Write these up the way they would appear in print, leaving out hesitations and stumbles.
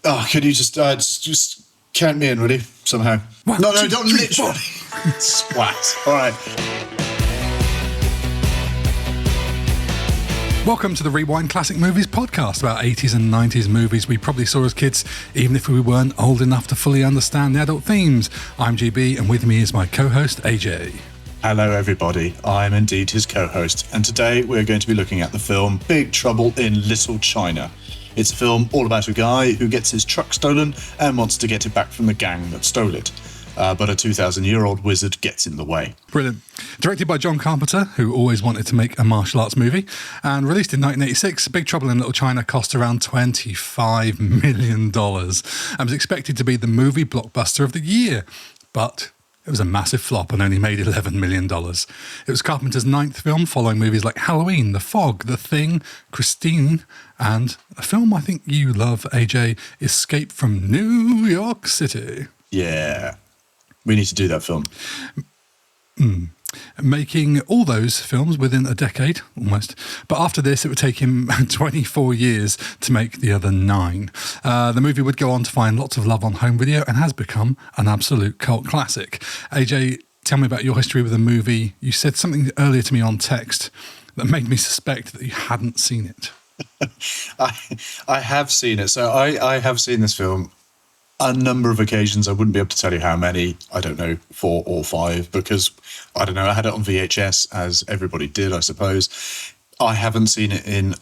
Oh, can you just count me in, will you? Somehow. One, No, two, don't three, literally. Splat. All right. Welcome to the Rewind Classic Movies podcast about 80s and 90s movies we probably saw as kids, even if we weren't old enough to fully understand the adult themes. I'm GB, and with me is my co-host, AJ. Hello, everybody. I'm indeed his co-host, and today we're going to be looking at the film Big Trouble in Little China. It's a film all about a guy who gets his truck stolen and wants to get it back from the gang that stole it. But a 2,000-year-old wizard gets in the way. Brilliant. Directed by John Carpenter, who always wanted to make a martial arts movie, and released in 1986, Big Trouble in Little China cost around $25 million and was expected to be the movie blockbuster of the year. But it was a massive flop and only made $11 million. It was Carpenter's ninth film, following movies like Halloween, The Fog, The Thing, Christine, and a film I think you love, AJ, Escape from New York City. Yeah. We need to do that film. Making all those films within a decade, almost. But after this, it would take him 24 years to make the other 9. The movie would go on to find lots of love on home video and has become an absolute cult classic. AJ, tell me about your history with the movie. You said something earlier to me on text that made me suspect that you hadn't seen it. I have seen it. So I have seen this film a number of occasions. I wouldn't be able to tell you how many. I don't know, 4 or 5, because I don't know. I had it on VHS, as everybody did, I suppose. I haven't seen it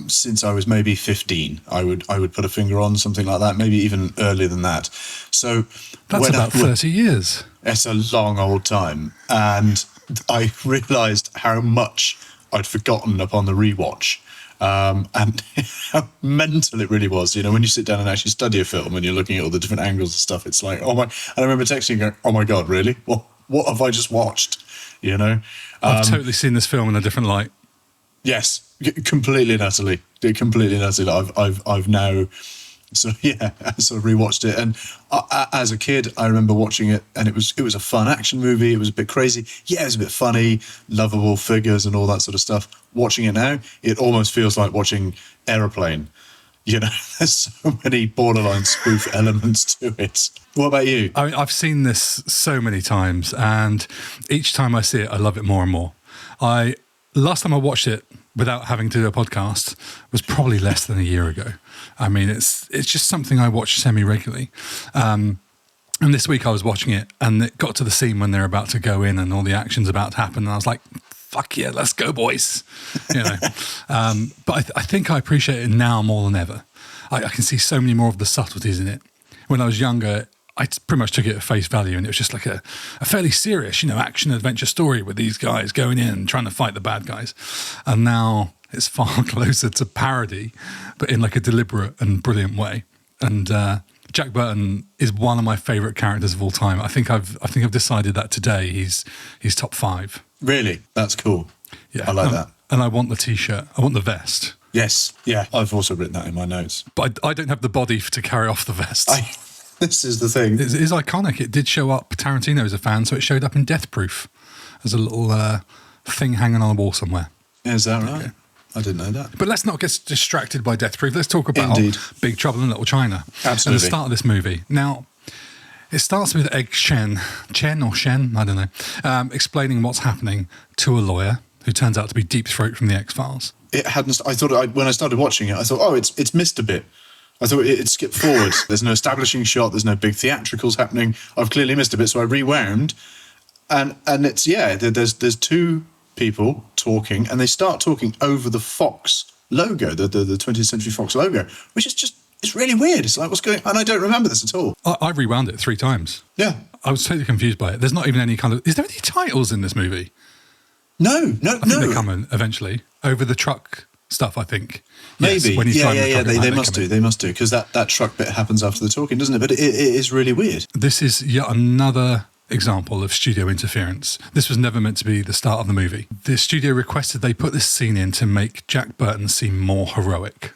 since I was maybe 15. I would put a finger on something like that, maybe even earlier than that. So that's about 30 years. It's a long old time, and I realised how much I'd forgotten upon the rewatch. And how mental it really was. You know, when you sit down and actually study a film and you're looking at all the different angles and stuff, it's like, oh my. And I remember texting going, oh my God, really? What have I just watched? You know? I've totally seen this film in a different light. Yes, completely and utterly. Completely and utterly. I've now sort of rewatched it. And as a kid, I remember watching it, and it was a fun action movie. It was a bit crazy. Yeah, it was a bit funny, lovable figures and all that sort of stuff. Watching it now, it almost feels like watching Aeroplane. You know, there's so many borderline spoof elements to it. What about you? I mean, I've seen this so many times, and each time I see it, I love it more and more. Last time I watched it without having to do a podcast was probably less than a year ago. I mean, it's just something I watch semi-regularly. And this week I was watching it, and it got to the scene when they're about to go in and all the action's about to happen, and I was like, fuck yeah, let's go, boys. You know. But I think I appreciate it now more than ever. I can see so many more of the subtleties in it. When I was younger, I pretty much took it at face value, and it was just like a fairly serious, action-adventure story with these guys going in and trying to fight the bad guys. And now it's far closer to parody, but in like a deliberate and brilliant way. And Jack Burton is one of my favourite characters of all time. I think I've decided that today he's top 5. Really? That's cool. Yeah, I like that. And I want the T-shirt. I want the vest. Yes. Yeah. I've also written that in my notes. But I don't have the body to carry off the vest. This is the thing. It is iconic. It did show up. Tarantino is a fan, so it showed up in Death Proof as a little thing hanging on the wall somewhere. Is that right? Okay. I didn't know that. But let's not get distracted by Death Proof. Let's talk about Indeed. Big Trouble in Little China. Absolutely. And the start of this movie. Now, it starts with Egg Shen, I don't know, explaining what's happening to a lawyer who turns out to be Deep Throat from the X-Files. It hadn't. I thought when I started watching it, I thought, oh, it's missed a bit. I thought it skipped forward. There's no establishing shot. There's no big theatricals happening. I've clearly missed a bit, so I rewound, and it's There's 2 people talking, and they start talking over the Fox logo, the 20th Century Fox logo, which is just, it's really weird. It's like, what's going on? And I don't remember this at all. I rewound it 3 times. Yeah. I was totally confused by it. There's not even any kind of... Is there any titles in this movie? No. I think they come in eventually. Over the truck stuff, I think. Maybe. Yes, when he's driving the truck They must do. They must do. Because that truck bit happens after the talking, doesn't it? But it is really weird. This is yet another example of studio interference. This was never meant to be the start of the movie. The studio requested they put this scene in to make Jack Burton seem more heroic.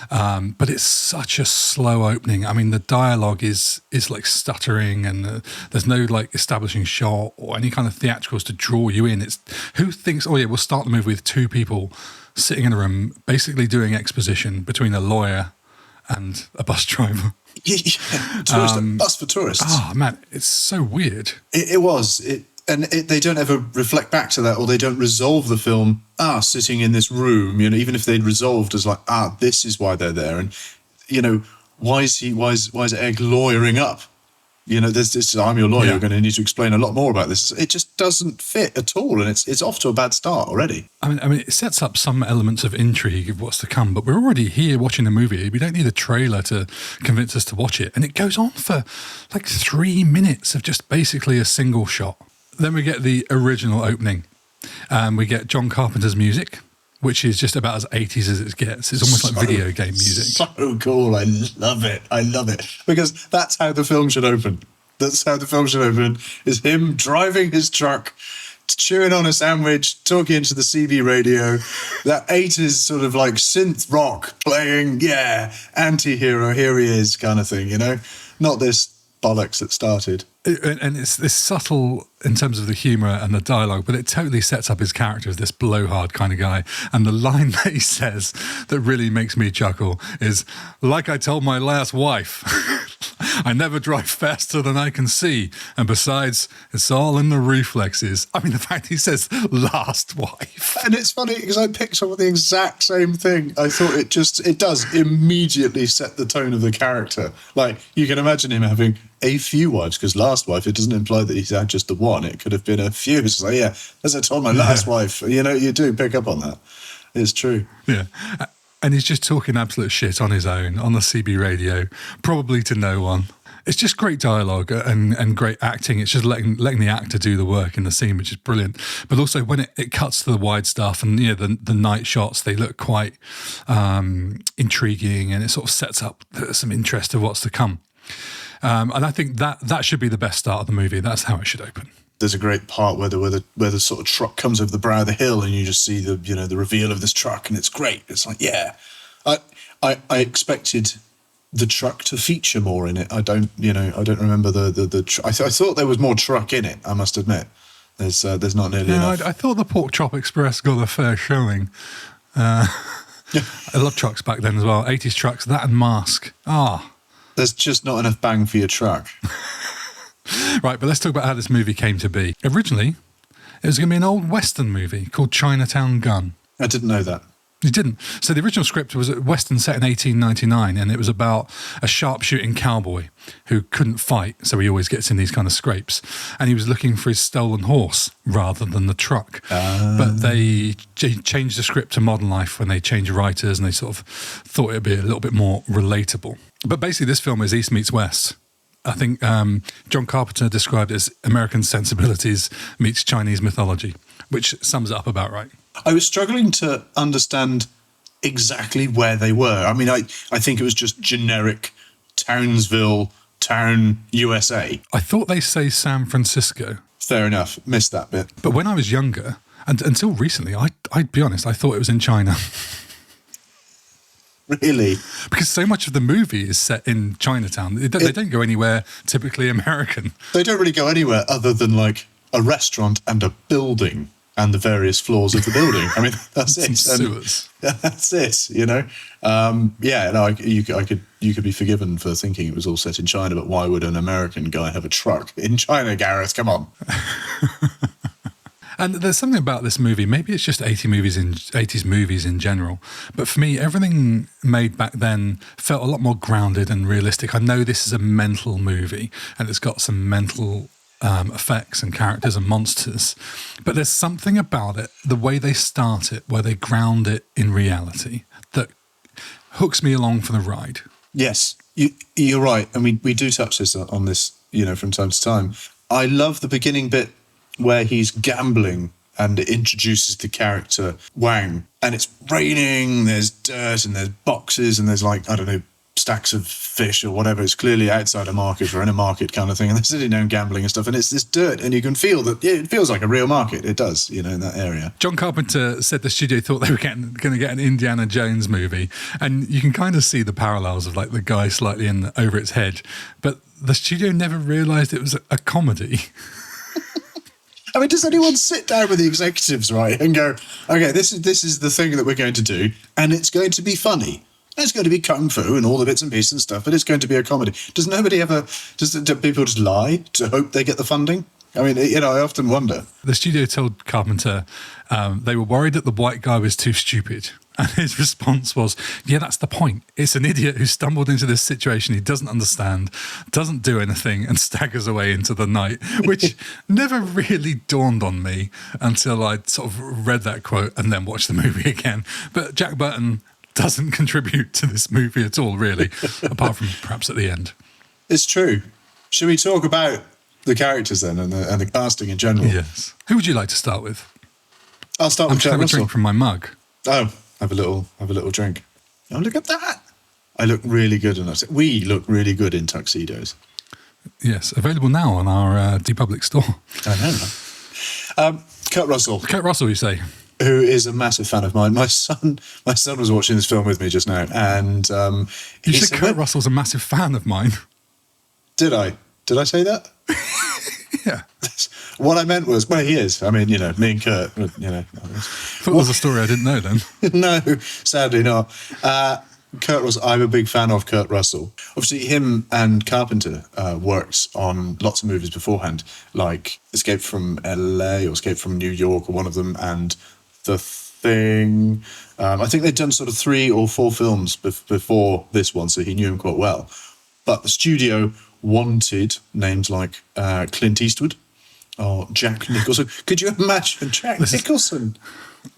But it's such a slow opening. I mean, the dialogue is like stuttering, and there's no like establishing shot or any kind of theatricals to draw you in. It's who thinks, oh yeah, we'll start the movie with 2 people sitting in a room basically doing exposition between a lawyer and a bus driver. Yeah, bus for tourists. Oh, man, it's so weird. It was. They don't ever reflect back to that, or they don't resolve the film, sitting in this room, even if they'd resolved as like, this is why they're there. And, why is Egg lawyering up? There's this, I'm your lawyer, you're going to need to explain a lot more about this. It just doesn't fit at all, and it's off to a bad start already. I mean, it sets up some elements of intrigue of what's to come, but we're already here watching the movie. We don't need a trailer to convince us to watch it. And it goes on for like 3 minutes of just basically a single shot. Then we get the original opening. We get John Carpenter's music, which is just about as 80s as it gets. It's almost like video game music. So cool. I love it. Because that's how the film should open. That's how the film should open, is him driving his truck, chewing on a sandwich, talking into the CB radio. That 80s sort of like synth rock playing, anti-hero, here he is kind of thing, Not this bollocks that started. And it's this subtle in terms of the humour and the dialogue, but it totally sets up his character as this blowhard kind of guy. And the line that he says that really makes me chuckle is, like I told my last wife, I never drive faster than I can see. And besides, it's all in the reflexes. I mean, the fact he says last wife. And it's funny because I picked up on the exact same thing. I thought it does immediately set the tone of the character. Like, you can imagine him having a few wives, because last wife, it doesn't imply that he's had just the one. It could have been a few. It's like, as I told my last wife, you do pick up on that. It's true. Yeah. And he's just talking absolute shit on his own, on the CB radio, probably to no one. It's just great dialogue and great acting. It's just letting the actor do the work in the scene, which is brilliant. But also when it cuts to the wide stuff and the night shots, they look quite intriguing, and it sort of sets up some interest of what's to come. And I think that should be the best start of the movie. That's how it should open. There's a great part where the sort of truck comes over the brow of the hill, and you just see the reveal of this truck, and it's great. It's like, I expected the truck to feature more in it. I don't remember I thought there was more truck in it. I must admit, there's not nearly enough. I thought the Pork Chop Express got a fair showing. I love trucks back then as well. 80s trucks, that and Mask. There's just not enough bang for your truck. Right, but let's talk about how this movie came to be. Originally, it was going to be an old Western movie called Chinatown Gun. I didn't know that. You didn't? So the original script was a Western set in 1899, and it was about a sharpshooting cowboy who couldn't fight, so he always gets in these kind of scrapes. And he was looking for his stolen horse rather than the truck. But they changed the script to modern life when they changed writers, and they sort of thought it would be a little bit more relatable. But basically, this film is East meets West. I think John Carpenter described it as American sensibilities meets Chinese mythology, which sums it up about right. I was struggling to understand exactly where they were. I mean, I think it was just generic Townsville, town, USA. I thought they say San Francisco. Fair enough. Missed that bit. But when I was younger, and until recently, I'd be honest, I thought it was in China. Really? Because so much of the movie is set in Chinatown. They don't go anywhere typically American. They don't really go anywhere other than like a restaurant and a building and the various floors of the building. I mean, that's it. Sewers. That's it, you could be forgiven for thinking it was all set in China, but why would an American guy have a truck in China, Gareth? Come on. And there's something about this movie, maybe it's just 80s movies in general, but for me, everything made back then felt a lot more grounded and realistic. I know this is a mental movie, and it's got some mental effects and characters and monsters, but there's something about it, the way they start it, where they ground it in reality, that hooks me along for the ride. Yes, you're right. And we do touch this on this, from time to time. I love the beginning bit where he's gambling and it introduces the character Wang, and it's raining, there's dirt and there's boxes and there's like, I don't know, stacks of fish or whatever. It's clearly outside a market or in a market kind of thing, and they're sitting down gambling and stuff, and it's this dirt, and you can feel that it feels like a real market. It does, in that area. John Carpenter said the studio thought they were going to get an Indiana Jones movie, and you can kind of see the parallels of like the guy slightly over its head, but the studio never realised it was a comedy. I mean, does anyone sit down with the executives, right, and go, okay, this is the thing that we're going to do, and it's going to be funny? It's going to be kung fu and all the bits and pieces and stuff, but it's going to be a comedy. Do people just lie to hope they get the funding? I mean, I often wonder. The studio told Carpenter they were worried that the white guy was too stupid. And his response was, yeah, that's the point. It's an idiot who stumbled into this situation he doesn't understand, doesn't do anything, and staggers away into the night, which never really dawned on me until I sort of read that quote and then watched the movie again. But Jack Burton doesn't contribute to this movie at all, really, apart from perhaps at the end. It's true. Should we talk about the characters then and the casting in general? Yes. Who would you like to start with? I'll start with Kurt I'm just Russell. having a drink from my mug. Oh, have a little drink. Oh, look at that! I look really good in us. We look really good in tuxedos. Yes, available now on our TeePublic store. I know. Kurt Russell. Kurt Russell, you say? Who is a massive fan of mine. My son was watching this film with me just now, and you said Kurt Russell's a massive fan of mine. Did I say that? Yeah. What I meant was, well, he is. I mean, me and Kurt, Thought it was a story I didn't know then. No, sadly not. Kurt Russell, I'm a big fan of Kurt Russell. Obviously, him and Carpenter worked on lots of movies beforehand, like Escape from LA or Escape from New York, or one of them, and The Thing. I think they'd done sort of 3 or 4 films before this one, so he knew him quite well. But the studio wanted names like Clint Eastwood or Jack Nicholson. Could you imagine Jack Nicholson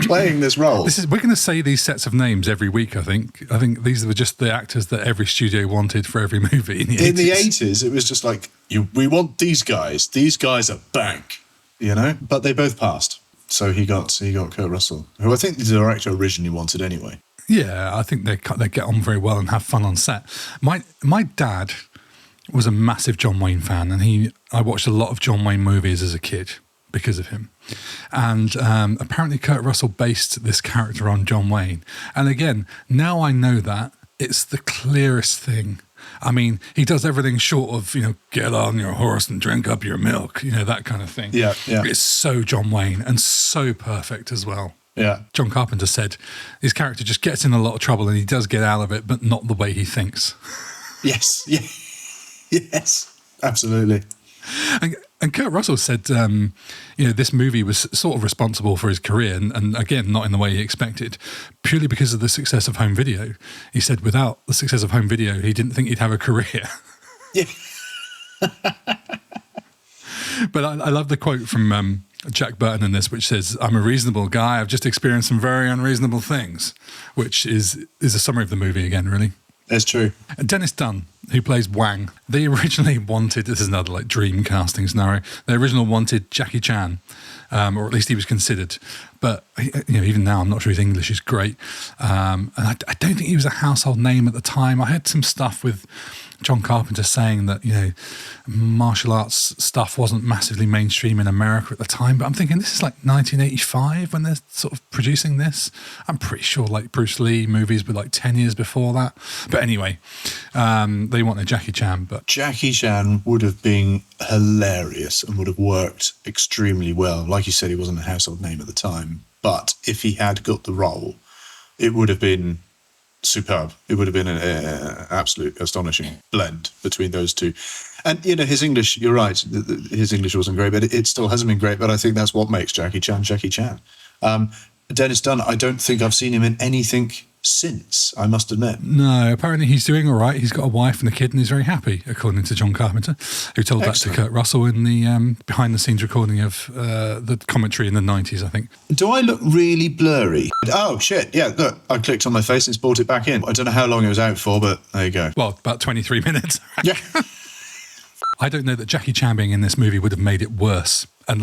playing this role? We're going to say these sets of names every week, I think. I think these were just the actors that every studio wanted for every movie in the 80s. In the 80s, it was just like, we want these guys. These guys are bank, But they both passed. So he got Kurt Russell, who I think the director originally wanted anyway. Yeah, I think they get on very well and have fun on set. My dad was a massive John Wayne fan, and I watched a lot of John Wayne movies as a kid because of him. And apparently Kurt Russell based this character on John Wayne. And again, now I know that it's the clearest thing. I mean, he does everything short of, get on your horse and drink up your milk, that kind of thing. Yeah. It's so John Wayne and so perfect as well. Yeah. John Carpenter said his character just gets in a lot of trouble and he does get out of it, but not the way he thinks. Yes. Yeah. Yes, absolutely. And Kurt Russell said, this movie was sort of responsible for his career, and again, not in the way he expected, purely because of the success of home video. He said without the success of home video, he didn't think he'd have a career. Yeah. But I love the quote from Jack Burton in this, which says, "I'm a reasonable guy. I've just experienced some very unreasonable things," which is a summary of the movie again, really. That's true. Dennis Dunn, who plays Wang, they originally wanted, this is another dream casting scenario, they originally wanted Jackie Chan, or at least he was considered. But even now, I'm not sure his English is great. And I don't think he was a household name at the time. I heard some stuff with John Carpenter saying that, martial arts stuff wasn't massively mainstream in America at the time. But I'm thinking this is like 1985 when they're sort of producing this. I'm pretty sure like Bruce Lee movies were like 10 years before that. But anyway, they wanted Jackie Chan. But Jackie Chan would have been hilarious and would have worked extremely well. Like you said, he wasn't a household name at the time. But if he had got the role, it would have been superb. It would have been an absolute astonishing blend between those two. And, his English, you're right, his English wasn't great, but it still hasn't been great. But I think that's what makes Jackie Chan Jackie Chan. Dennis Dunn, I don't think I've seen him in anything since, I must admit. No, apparently he's doing all right. He's got a wife and a kid and he's very happy, according to John Carpenter, who told that to Kurt Russell in the behind-the-scenes recording of the commentary in the 90s, I think. Do I look really blurry? Oh, shit, yeah, look, I clicked on my face and it's brought it back in. I don't know how long it was out for, but there you go. Well, about 23 minutes. Yeah. I don't know that Jackie Chan being in this movie would have made it worse and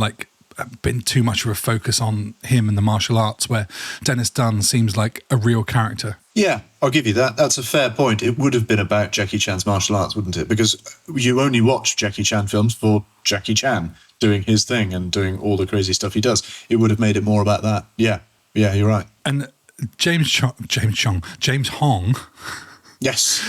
been too much of a focus on him and the martial arts, where Dennis Dunn seems like a real character. Yeah, I'll give you that. That's a fair point. It would have been about Jackie Chan's martial arts, wouldn't it? Because you only watch Jackie Chan films for Jackie Chan doing his thing and doing all the crazy stuff he does. It would have made it more about that. Yeah, you're right. And James Hong. Yes.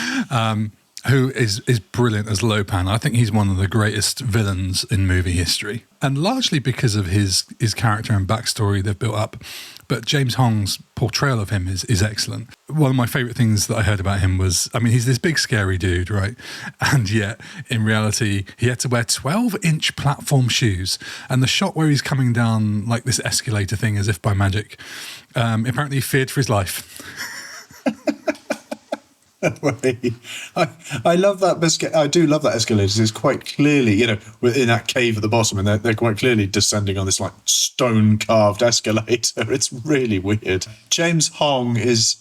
who is brilliant as Lopan. I think he's one of the greatest villains in movie history, and largely because of his character and backstory they've built up. But James Hong's portrayal of him is excellent. One of my favourite things that I heard about him was, I mean, he's this big scary dude, right? And yet, in reality, he had to wear 12-inch platform shoes. And the shot where he's coming down like this escalator thing as if by magic, apparently he feared for his life. I love that. I do love that escalator. It's quite clearly, you know, in that cave at the bottom, and they're quite clearly descending on this like stone carved escalator. It's really weird. James Hong is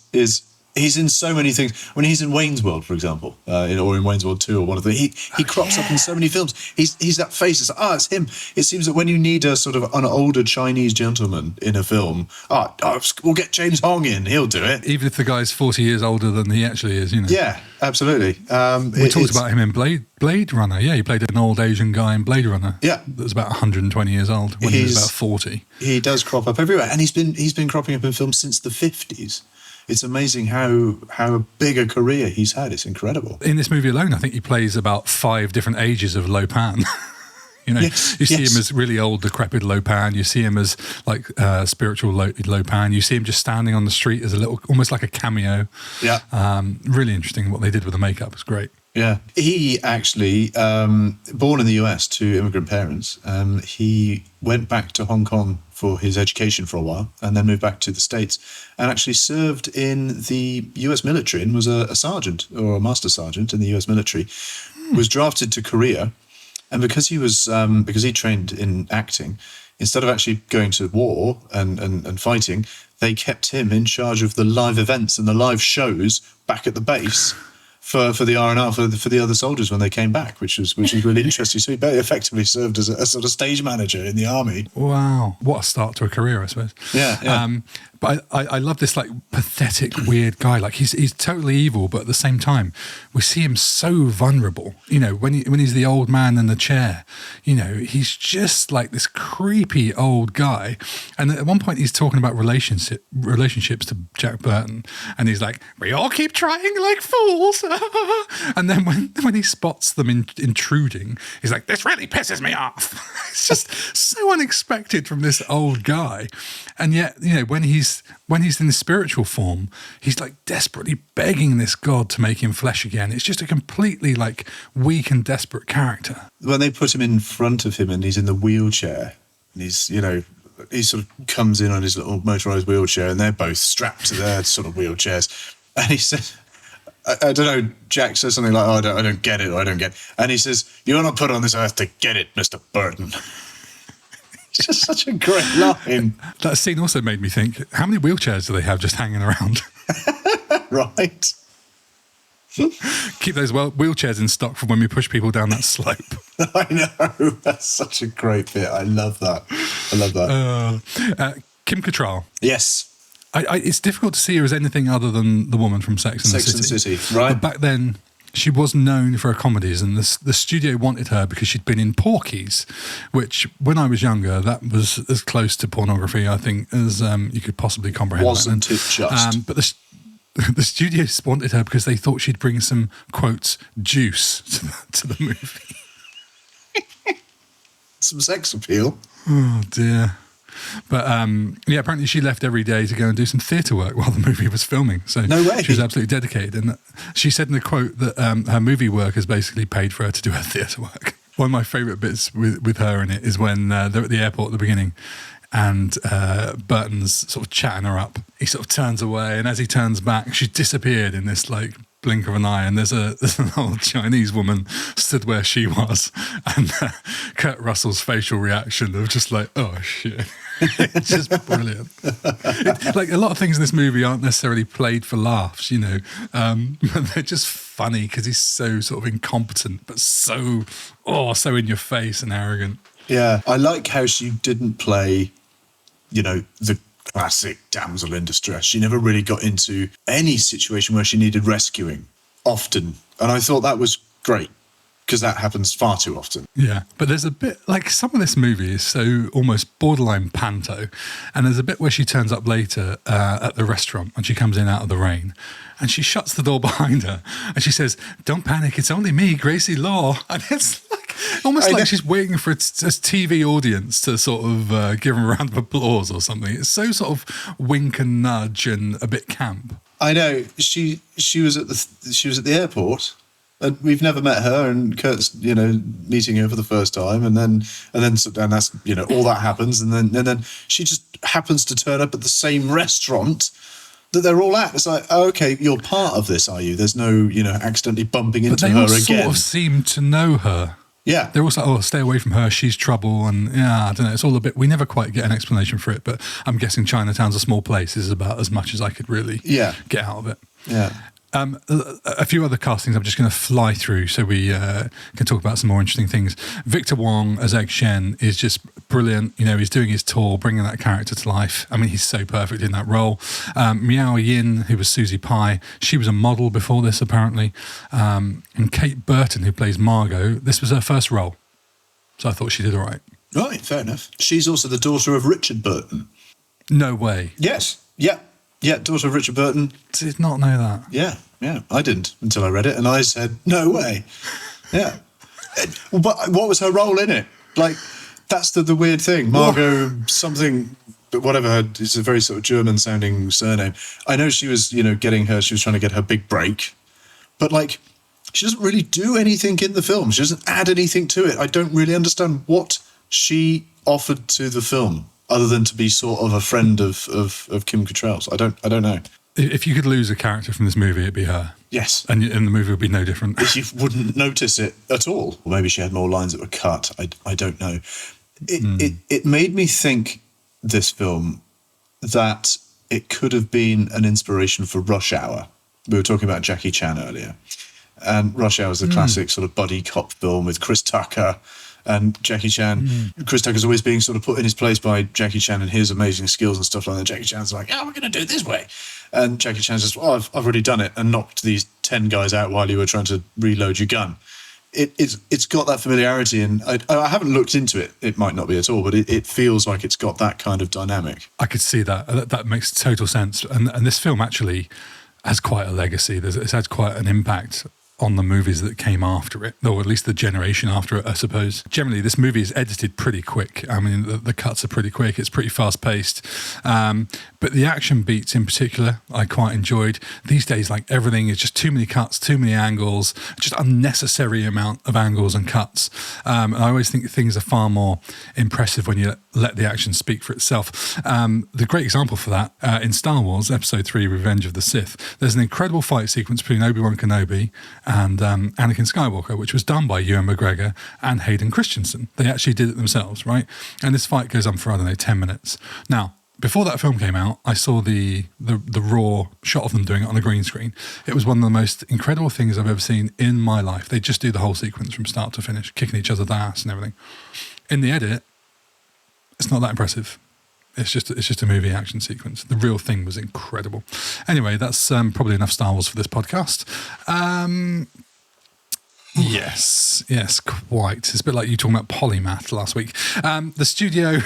he's in so many things. When he's in Wayne's World, for example, or in Wayne's World 2 or one of the, he crops up in so many films. He's that face. It's like, it's him. It seems that when you need a sort of an older Chinese gentleman in a film, we'll get James Hong in. He'll do it. Even if the guy's 40 years older than he actually is, you know. Yeah, absolutely. We talked about him in Blade Runner. Yeah, he played an old Asian guy in Blade Runner. Yeah, that was about 120 years old when he was about 40. He does crop up everywhere, and he's been cropping up in films since the 50s. It's amazing how big a career he's had. It's incredible. In this movie alone, I think he plays about 5 different ages of Lopan. You know, you see him as really old, decrepit Lopan. You see him as like spiritual Lopan. You see him just standing on the street as a little, almost like a cameo. Yeah. Really interesting what they did with the makeup. It's great. Yeah. He actually, born in the US to immigrant parents, he went back to Hong Kong for his education for a while and then moved back to the States and actually served in the US military and was a sergeant or a master sergeant in the US military, was drafted to Korea. And because he trained in acting, instead of actually going to war and fighting, they kept him in charge of the live events and the live shows back at the base for the R&R, for the other soldiers when they came back, which was really interesting. So he effectively served as a sort of stage manager in the army. Wow. What a start to a career, I suppose. Yeah. But I love this like pathetic, weird guy. Like he's totally evil, but at the same time, we see him so vulnerable. You know, when he's the old man in the chair, you know, he's just like this creepy old guy. And at one point, he's talking about relationships to Jack Burton, and he's like, "We all keep trying like fools." And then when he spots them intruding, he's like, "This really pisses me off." It's just so unexpected from this old guy, and yet, you know, when he's in the spiritual form, he's like desperately begging this god to make him flesh again. It's just a completely like weak and desperate character. When they put him in front of him and he's in the wheelchair, and he's, you know, he sort of comes in on his little motorized wheelchair and they're both strapped to their sort of wheelchairs. And he said, I don't know, Jack says something like, I don't get it, or I don't get it. And he says, "You're not put on this earth to get it, Mr. Burton." It's just such a great line. That scene also made me think, how many wheelchairs do they have just hanging around? Right. Keep those wheelchairs in stock for when we push people down that slope. I know. That's such a great bit. I love that. Kim Cattrall. Yes. It's difficult to see her as anything other than the woman from Sex and the City. Right. But back then, she was known for her comedies, and the studio wanted her because she'd been in Porky's, which, when I was younger, that was as close to pornography, I think, as you could possibly comprehend. Wasn't it just? But the studio wanted her because they thought she'd bring some, quotes, juice to the movie. Some sex appeal. Oh, dear. But apparently she left every day to go and do some theatre work while the movie was filming. So no way. She was absolutely dedicated. And she said in the quote that her movie work has basically paid for her to do her theatre work. One of my favourite bits with her in it is when they're at the airport at the beginning and Burton's sort of chatting her up. He sort of turns away, and as he turns back, she's disappeared in this like blink of an eye, and there's an old Chinese woman stood where she was, and Kurt Russell's facial reaction of just like, oh shit. It's just brilliant. Like a lot of things in this movie aren't necessarily played for laughs, you know, but they're just funny because he's so sort of incompetent, but so in your face and arrogant. Yeah, I like how she didn't play, you know, the classic damsel in distress. She never really got into any situation where she needed rescuing often. And I thought that was great because that happens far too often. Yeah, but there's a bit, like, some of this movie is so almost borderline panto, and there's a bit where she turns up later at the restaurant and she comes in out of the rain and she shuts the door behind her and she says, "Don't panic, it's only me, Gracie Law." And it's like almost like she's waiting for a TV audience to sort of give her a round of applause or something. It's so sort of wink and nudge and a bit camp. I know she was at the airport. And we've never met her, and Kurt's, meeting her for the first time, and that's, all that happens, and then she just happens to turn up at the same restaurant that they're all at. It's like, oh, okay, you're part of this, are you? There's no, accidentally bumping into her again. But they all sort of seem to know her. Yeah. They're also like, oh, stay away from her, she's trouble, and I don't know, it's all a bit, we never quite get an explanation for it, but I'm guessing Chinatown's a small place is about as much as I could really get out of it. Yeah. A few other castings I'm just going to fly through so we can talk about some more interesting things. Victor Wong as Egg Shen is just brilliant. He's doing his tour, bringing that character to life. I mean, he's so perfect in that role. Miao Yin, who was Susie Pye, she was a model before this, apparently. And Kate Burton, who plays Margot, this was her first role. So I thought she did all right. Right, fair enough. She's also the daughter of Richard Burton. No way. Yes, yeah, daughter of Richard Burton. Did not know that. Yeah, I didn't until I read it, and I said, no way. Yeah. But what was her role in it? Like, that's the weird thing. Margot something, but whatever, it's a very sort of German-sounding surname. I know she was, she was trying to get her big break, but, like, she doesn't really do anything in the film. She doesn't add anything to it. I don't really understand what she offered to the film, other than to be sort of a friend of Kim Cattrall's. I don't know. If you could lose a character from this movie, it'd be her. Yes. And the movie would be no different. You wouldn't notice it at all. Or maybe she had more lines that were cut. I don't know. It made me think, this film, that it could have been an inspiration for Rush Hour. We were talking about Jackie Chan earlier. And Rush Hour is the classic sort of buddy cop film with Chris Tucker and Jackie Chan. Chris Tucker's always being sort of put in his place by Jackie Chan and his amazing skills and stuff like that. Jackie Chan's like, we're going to do it this way. And Jackie Chan says, I've already done it and knocked these 10 guys out while you were trying to reload your gun. It's got that familiarity, and I haven't looked into it. It might not be at all, but it feels like it's got that kind of dynamic. I could see that. That makes total sense. And this film actually has quite a legacy. It's had quite an impact on the movies that came after it, or at least the generation after it, I suppose. Generally, this movie is edited pretty quick. I mean, the cuts are pretty quick. It's pretty fast-paced. But the action beats in particular, I quite enjoyed. These days, like, everything is just too many cuts, too many angles, just unnecessary amount of angles and cuts. And I always think things are far more impressive when you let the action speak for itself. The great example for that, in Star Wars, Episode 3, Revenge of the Sith, there's an incredible fight sequence between Obi-Wan Kenobi and Anakin Skywalker, which was done by Ewan McGregor and Hayden Christensen. They actually did it themselves, right? And this fight goes on for, 10 minutes. Now, before that film came out, I saw the raw shot of them doing it on a green screen. It was one of the most incredible things I've ever seen in my life. They just do the whole sequence from start to finish, kicking each other's ass and everything. In the edit, it's not that impressive. It's just a movie action sequence. The real thing was incredible. Anyway, that's probably enough Star Wars for this podcast. Yes, quite. It's a bit like you talking about polymath last week. The studio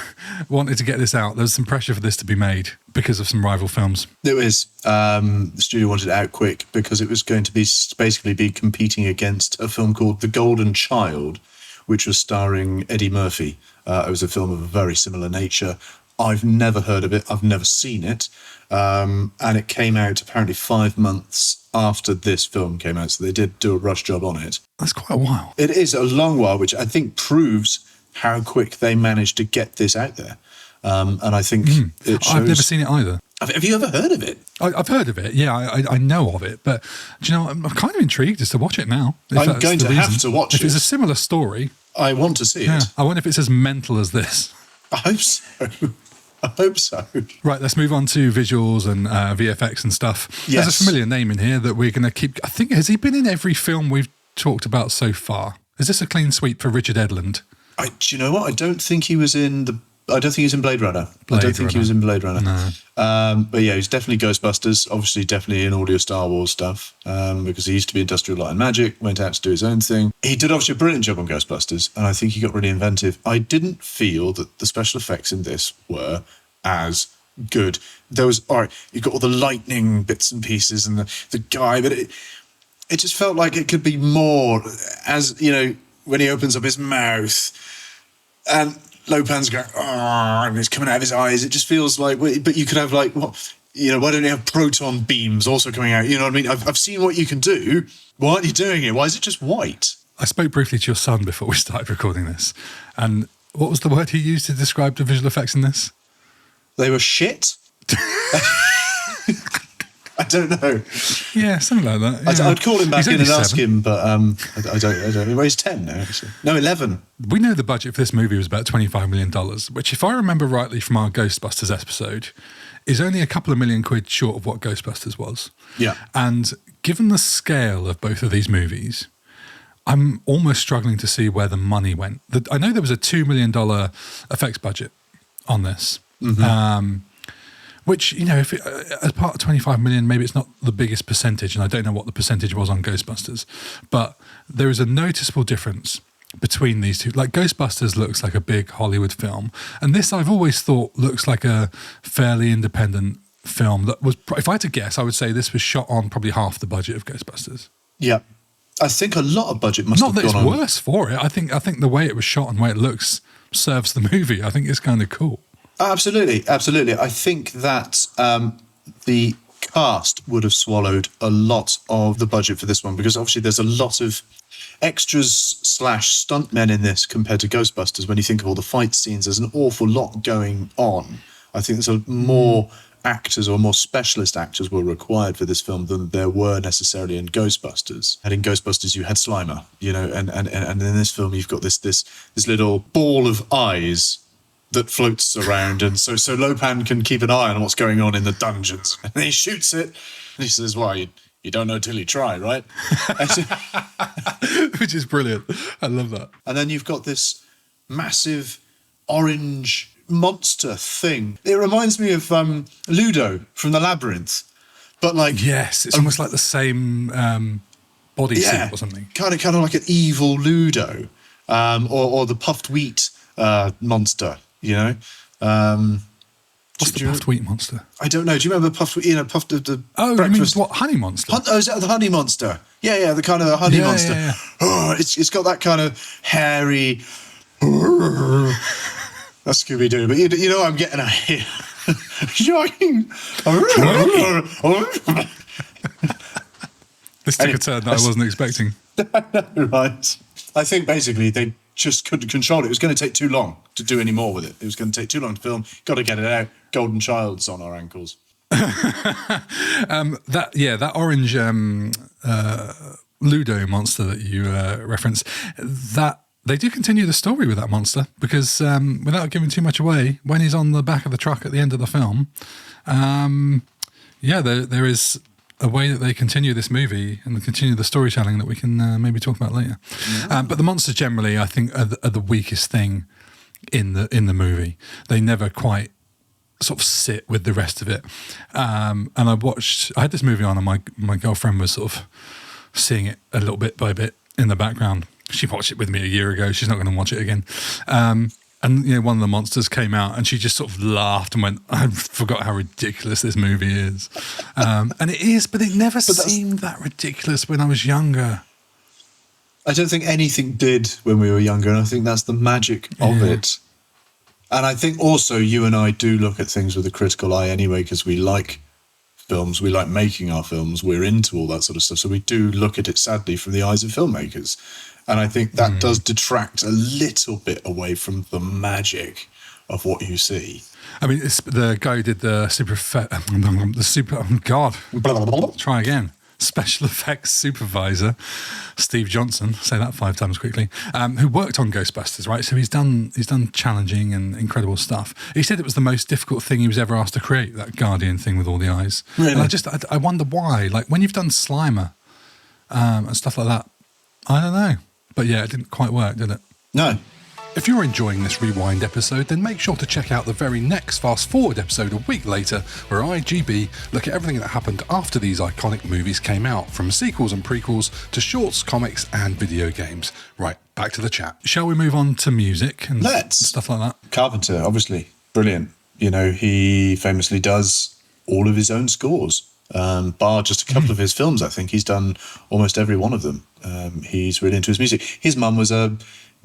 wanted to get this out. There was some pressure for this to be made because of some rival films. There was. The studio wanted it out quick because it was going to basically be competing against a film called The Golden Child, which was starring Eddie Murphy. It was a film of a very similar nature. I've never heard of it. I've never seen it. And it came out apparently 5 months after this film came out. So they did do a rush job on it. That's quite a while. It is a long while, which I think proves how quick they managed to get this out there. And I think it shows... I've never seen it either. Have you ever heard of it? I've heard of it, yeah. I know of it. But, do you know, I'm kind of intrigued as to watch it now. I'm going to have to watch it. If it's a similar story... I want to see it. I wonder if it's as mental as this. I hope so. I hope so. Right, let's move on to visuals and VFX and stuff. Yes. There's a familiar name in here that we're going to keep... I think, has he been in every film we've talked about so far? Is this a clean sweep for Richard Edlund? Do you know what? I don't think he was in the I don't think he was in Blade Runner. I don't think he was in Blade Runner. No. But yeah, he's definitely Ghostbusters. Obviously, definitely in all your Star Wars stuff, because he used to be Industrial Light and Magic, went out to do his own thing. He did obviously a brilliant job on Ghostbusters, and I think he got really inventive. I didn't feel that the special effects in this were as good. There was, all right, you got all the lightning bits and pieces and the guy, but it just felt like it could be more, as, you know, when he opens up his mouth and Lopan's going, oh, and it's coming out of his eyes. It just feels like, but you could have like, what, you know, why don't you have proton beams also coming out? You know what I mean? I've seen what you can do. Why aren't you doing it? Why is it just white? I spoke briefly to your son before we started recording this. And what was the word he used to describe the visual effects in this? They were shit. I don't know. Yeah, something like that. Yeah. I'd call him back in and ask him, but I don't know. Well, he's 10 now, actually. No, 11. We know the budget for this movie was about $25 million, which, if I remember rightly from our Ghostbusters episode, is only a couple of million quid short of what Ghostbusters was. Yeah. And given the scale of both of these movies, I'm almost struggling to see where the money went. I know there was a $2 million effects budget on this. Mm-hmm. Which, you know, if as part of 25 million, maybe it's not the biggest percentage, and I don't know what the percentage was on Ghostbusters, but there is a noticeable difference between these two. Like, Ghostbusters looks like a big Hollywood film, and this, I've always thought, looks like a fairly independent film that was, if I had to guess, I would say this was shot on probably half the budget of Ghostbusters. Yeah. I think a lot of budget must have gone on. Not that it's worse for it. I think the way it was shot and the way it looks serves the movie. I think it's kind of cool. Absolutely, absolutely. I think that the cast would have swallowed a lot of the budget for this one, because obviously there's a lot of extras / stuntmen in this compared to Ghostbusters. When you think of all the fight scenes, there's an awful lot going on. I think there's more actors or more specialist actors were required for this film than there were necessarily in Ghostbusters. And in Ghostbusters, you had Slimer, you know, and in this film, you've got this little ball of eyes that floats around, and so Lopan can keep an eye on what's going on in the dungeons. And then he shoots it, and he says, "Well, you don't know till you try, right?" Which is brilliant. I love that. And then you've got this massive orange monster thing. It reminds me of Ludo from the Labyrinth, but like, yes, it's almost like the same bodysuit or something. Kind of like an evil Ludo, or the puffed wheat monster. You know, what's the puffed wheat monster? I don't know. Do you remember puffed wheat? You know, puffed the oh, breakfast. You mean what, honey monster? Is that the honey monster? Yeah, the kind of the honey monster. Yeah. Oh, it's got that kind of hairy. That's Scooby Doo, but you know what I'm getting at here. This took a turn that I wasn't expecting. Right. I think basically they just couldn't control it. It was going to take too long to do any more with it. It was going to take too long to film. Got to get it out. Golden Child's on our ankles. That orange Ludo monster that you referenced, that they do continue the story with that monster, because without giving too much away, when he's on the back of the truck at the end of the film, there is a way that they continue this movie and continue the storytelling that we can maybe talk about later. Yeah. But the monsters generally, I think, are the weakest thing in the movie. They never quite sort of sit with the rest of it. And I had this movie on, and my girlfriend was sort of seeing it a little bit by bit in the background. She watched it with me a year ago. She's not going to watch it again. And, you know, one of the monsters came out, and she just sort of laughed and went, I forgot how ridiculous this movie is. And it is, but it never seemed that ridiculous when I was younger. I don't think anything did when we were younger, and I think that's the magic of it. And I think also you and I do look at things with a critical eye anyway, because we like films, we like making our films, we're into all that sort of stuff. So we do look at it, sadly, from the eyes of filmmakers. And I think that does detract a little bit away from the magic of what you see. I mean, it's the guy who did try again. Special effects supervisor, Steve Johnson, say that 5 times quickly, who worked on Ghostbusters, right? So he's done challenging and incredible stuff. He said it was the most difficult thing he was ever asked to create, that Guardian thing with all the eyes. Really? And I wonder why. Like, when you've done Slimer and stuff like that, I don't know. But yeah, it didn't quite work, did it? No. If you're enjoying this rewind episode, then make sure to check out the very next Fast Forward episode a week later, where IGB look at everything that happened after these iconic movies came out, from sequels and prequels to shorts, comics and video games. Right, back to the chat. Shall we move on to music and stuff like that? Carpenter, obviously, brilliant. You know, he famously does all of his own scores. Bar just a couple of his films, I think he's done almost every one of them. He's really into his music. His mum was a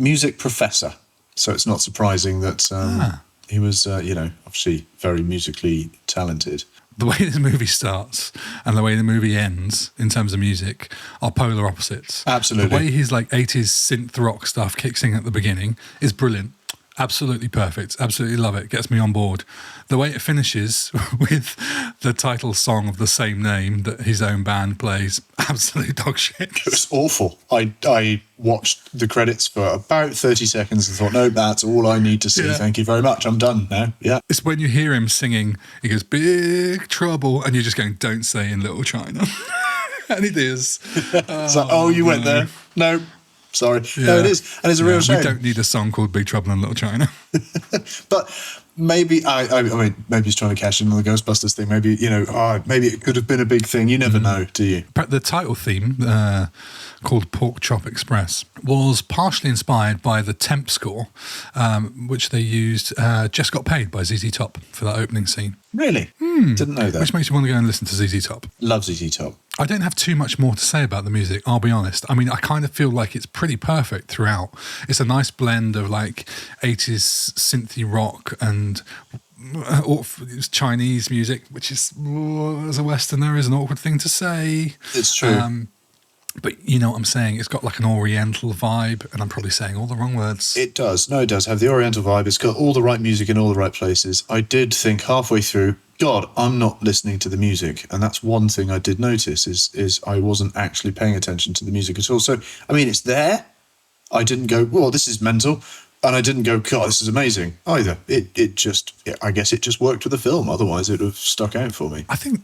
music professor, so it's not surprising that he was, obviously very musically talented. The way this movie starts and the way the movie ends in terms of music are polar opposites. Absolutely. The way his 80s synth rock stuff kicks in at the beginning is brilliant. Absolutely perfect. Absolutely love it. Gets me on board. The way it finishes with the title song of the same name that his own band plays, absolute dog shit. It was awful. I watched the credits for about 30 seconds and thought, no, that's all I need to see. Yeah. Thank you very much. I'm done now. Yeah. It's when you hear him singing, he goes, "Big trouble," and you're just going, "Don't say in Little China." And it is. It's like, you went there. No. Sorry. Yeah. No, it is. And it's a real shame. We don't need a song called Big Trouble in Little China. But maybe, I mean, maybe he's trying to cash in on the Ghostbusters thing. Maybe, maybe it could have been a big thing. You never know, do you? But the title theme, called Pork Chop Express, was partially inspired by the temp score, which they used, Just Got Paid by ZZ Top for that opening scene. Really? Didn't know that. Which makes you want to go and listen to ZZ Top. Love ZZ Top. I don't have too much more to say about the music, I'll be honest. I mean, I kind of feel like it's pretty perfect throughout. It's a nice blend of 80s synthy rock and Chinese music, which is, as a Westerner, is an awkward thing to say. It's true. But you know what I'm saying? It's got an Oriental vibe, and I'm probably saying all the wrong words. It does. No, it does have the Oriental vibe. It's got all the right music in all the right places. I did think halfway through, God, I'm not listening to the music. And that's one thing I did notice is I wasn't actually paying attention to the music at all. So, I mean, it's there. I didn't go, well, this is mental. And I didn't go, God, this is amazing either. I guess it just worked with the film. Otherwise, it would have stuck out for me. I think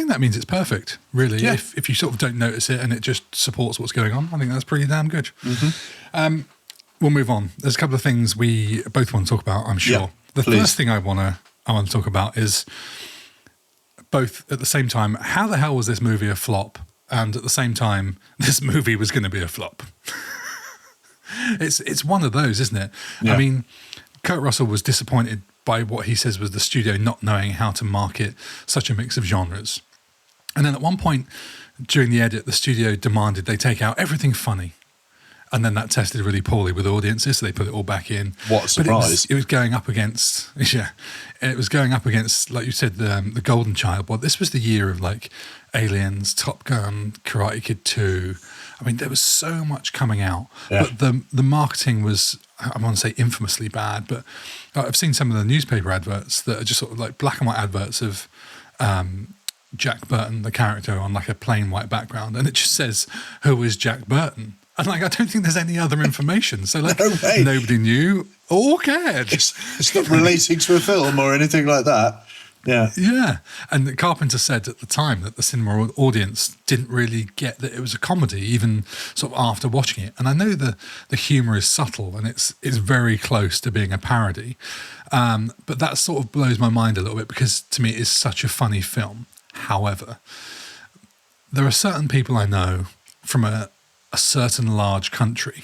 that means it's perfect, really. Yeah. If you sort of don't notice it and it just supports what's going on, I think that's pretty damn good. Mm-hmm. We'll move on. There's a couple of things we both want to talk about, I'm sure. Yeah, the please. first thing I want to talk about is, both at the same time, how the hell was this movie a flop? And at the same time, this movie was going to be a flop. It's one of those, isn't it? Yeah. I mean, Kurt Russell was disappointed by what he says was the studio not knowing how to market such a mix of genres. And then at one point during the edit, the studio demanded they take out everything funny. And then that tested really poorly with audiences, so they put it all back in. What a surprise. But it was going up against, like you said, the Golden Child. Well, this was the year of Aliens, Top Gun, Karate Kid 2. I mean, there was so much coming out. Yeah. But the marketing was, I want to say infamously bad, but I've seen some of the newspaper adverts that are just sort of black and white adverts of Jack Burton, the character, on a plain white background. And it just says, "Who is Jack Burton?" And I don't think there's any other information. So No way. Nobody knew or cared. It's not relating to a film or anything like that. Yeah. Yeah. And Carpenter said at the time that the cinema audience didn't really get that it was a comedy, even sort of after watching it. And I know the humour is subtle and it's very close to being a parody. But that sort of blows my mind a little bit because to me it is such a funny film. However, there are certain people I know from a certain large country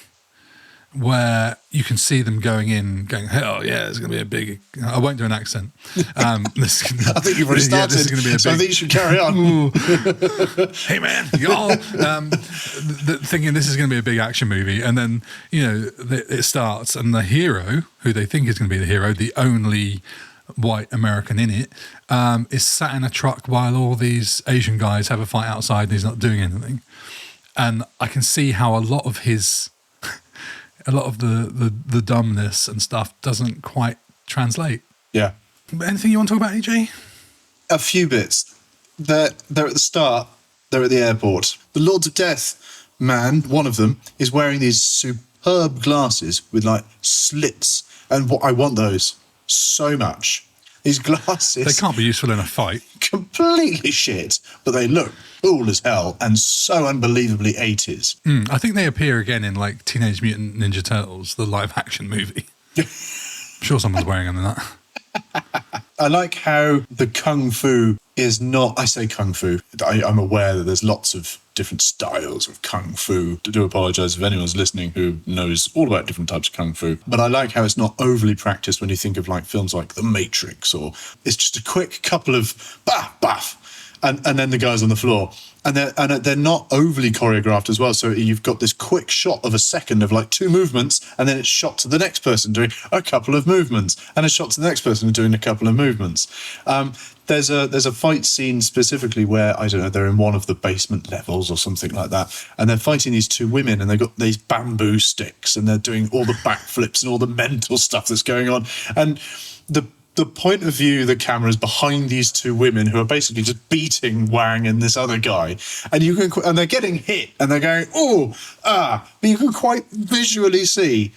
where you can see them going, hell yeah, there's going to be a big... I won't do an accent. I think you've already started, this is going to be a big, so I think you should carry on. Hey man, y'all. Thinking this is going to be a big action movie. And then, it starts and the hero, who they think is going to be the hero, the only white American in it, is sat in a truck while all these Asian guys have a fight outside and he's not doing anything. And I can see how a lot of the dumbness and stuff doesn't quite translate. Yeah. Anything you want to talk about, AJ? A few bits. They're at the start. They're at the airport. The Lords of Death man, one of them, is wearing these superb glasses with slits. And I want those so much. His glasses. They can't be useful in a fight. Completely shit, but they look cool as hell and so unbelievably 80s. I think they appear again in like Teenage Mutant Ninja Turtles, the live action movie. I'm sure someone's wearing them in that. I like how the kung fu is not, I say kung fu, I'm aware that there's lots of different styles of kung fu. I do apologise if anyone's listening who knows all about different types of kung fu. But I like how it's not overly practiced when you think of like films like The Matrix, or it's just a quick couple of baff, and then the guy's on the floor. And they're not overly choreographed as well. So you've got this quick shot of a second of like 2 movements, and then it's shot to the next person doing a couple of movements, and a shot to the next person doing a couple of movements. There's a fight scene specifically where, I don't know, they're in one of the basement levels or something like that, and they're fighting these 2 women, and they've got these bamboo sticks, and they're doing all the backflips and all the mental stuff that's going on. And the point of view, the camera is behind these 2 women who are basically just beating Wang and this other guy, and they're getting hit, and they're going but you can quite visually see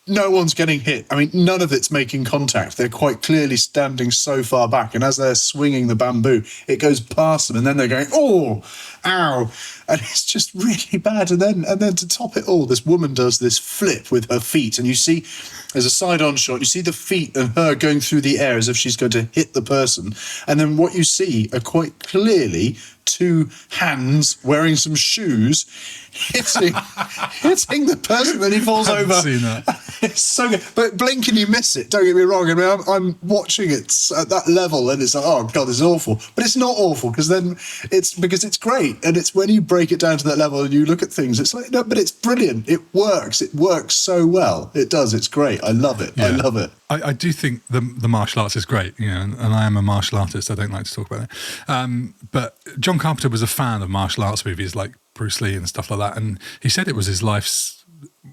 no one's getting hit. I mean, none of it's making contact. They're quite clearly standing so far back, and as they're swinging the bamboo, it goes past them, and then they're going ow, and it's just really bad. And then to top it all, this woman does this flip with her feet, and you see, there's a side-on shot, you see the feet and her going through the air as if she's going to hit the person, and then what you see are quite clearly 2 hands wearing some shoes hitting the person, then he falls over. Seen that. It's so good, but blink and you miss it. Don't get me wrong. I mean, I'm watching it at that level, and it's like, oh god, this is awful. But it's not awful because it's great, and it's when you break it down to that level and you look at things, it's like no, but it's brilliant. It works. It works so well. It does. It's great. I love it. Yeah. I love it. I do think the martial arts is great, you know, and I am a martial artist. I don't like to talk about it. But John Carpenter was a fan of martial arts movies like Bruce Lee and stuff like that. And he said it was his life's,